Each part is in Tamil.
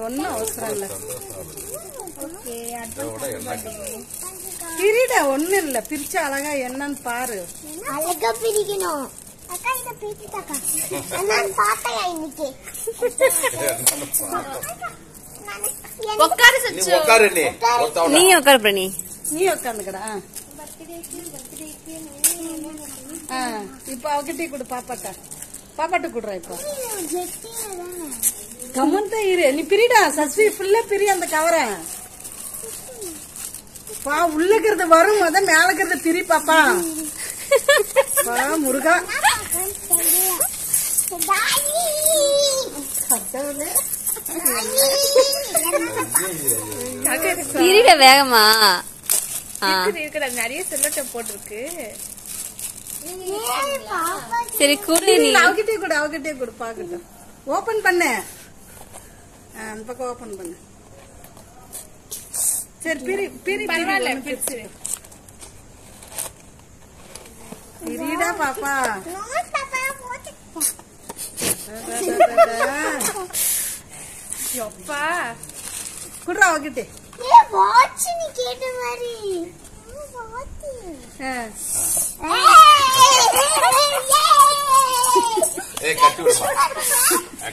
ஒன்னும் அவசரம் இல்ல. பிரிடா ஒண்ணு இல்ல, பிரிச்சு அழகா என்னன்னு பாரு. அழகா பிரிக்கணும். அக்கா இத பிரிச்சுட்டாக்கா. நான் பார்த்தேன் இன்னைக்கு. உட்காரு சச்சு. உட்காரு நீ. நீ உட்காரு பிரனி. நீ உட்காந்துக்கடா. இப்ப அவகிட்ட கொடு பாப்பாட்ட. பாப்பாட்ட குடுறா இப்ப. கமந்தா இரு. நீ பிரிடா சஸ்வி ஃபுல்லா பிரி அந்த கவரை. பா உள்ளக்கிறது வரும், அதான் மேலக்கிறது பிரி பாப்பா. முருகா பிரிட வேகமா நிறைய செல்லட்டை போட்டிருக்கு. சரி குடு நீ. அவகிட்டே கொடு, அவகிட்டே கொடு பாக்கட்டும். ஓபன் பண்ணு, அந்த பக்கம் ஓபன் பண்ணு. சரி பிரி பிரி. பரவாயில்ல பிரிச்சு பிரிடா பாப்பா. எப்பா குடுறா அவகிட்ட. வாட்ச் நீ கேட்ட மாதிரி.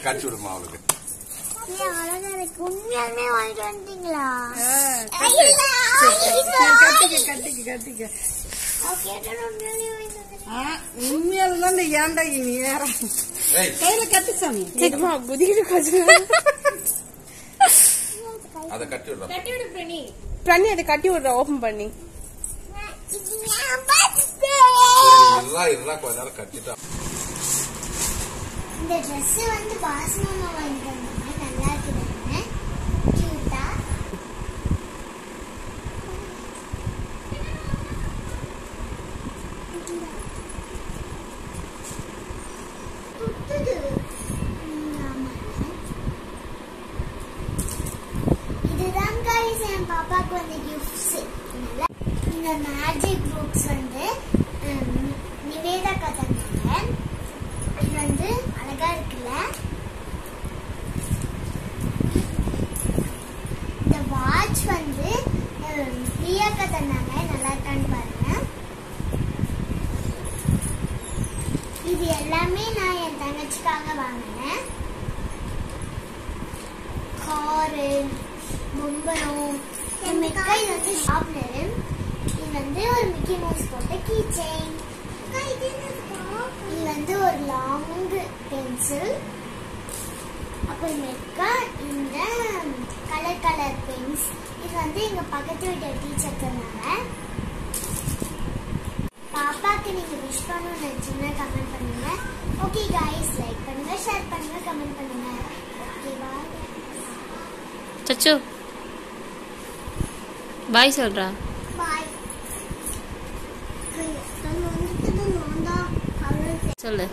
கட்டி விடுமா அவளுக்கு. உண்மையாலுமே வாங்கிட்டு வந்துட்டீங்களா? கட்டிக்க. உண்மையால ஏன்டா நீ வேற கையில கட்டு சாமி. அதை கட்டி விடு பிரனி. பிரனி அதை கட்டி விடுற ஓபன் பண்ணி. கொஞ்ச நேரம் கட்டிட்டா. இந்த ட்ரெஸ் வந்து பாசமாமா வாங்கிட்டு வந்தாங்க. நல்லா இருக்குதுன்னு கியூட்டா. இதுதான் guys என் பாப்பாக்கு வந்து கிஃப்ட்ஸ். இந்த மேஜிக் புக்ஸ் வந்து நிவேதா கதனாங்க. இது வந்து அழகா இருக்குல்ல. இந்த வாட்ச் வந்து பிரியா கதனாங்க. நல்லா இருக்கான்னு பாருங்க. இது எல்லாமே நான் என் தங்கச்சிக்காக வாங்கினேன். காரு, பொம்பரம், மிக்கா. இது வந்து ஷாப்னர். இது வந்து ஒரு மிக்கி மவுஸ் போட்ட கீ செயின். இது வந்து ஒரு லாங் பென்சில். அப்புறமேக்கா இந்த கலர் பென்ஸ். இது வந்து எங்க பக்கத்து வீட்டு டீச்சர் தந்தாங்க. பாப்பாக்கு நீங்க விஷ் பண்ணணும்னு நினைச்சீங்கன்னா கமெண்ட் பண்ணுங்க. ஓகே गाइस, லைக் பண்ணுங்க, ஷேர் பண்ணுங்க, கமெண்ட் பண்ணுங்க. Okay bye. சச்சு பாய் சொல்றா. பாய். சொல்லு.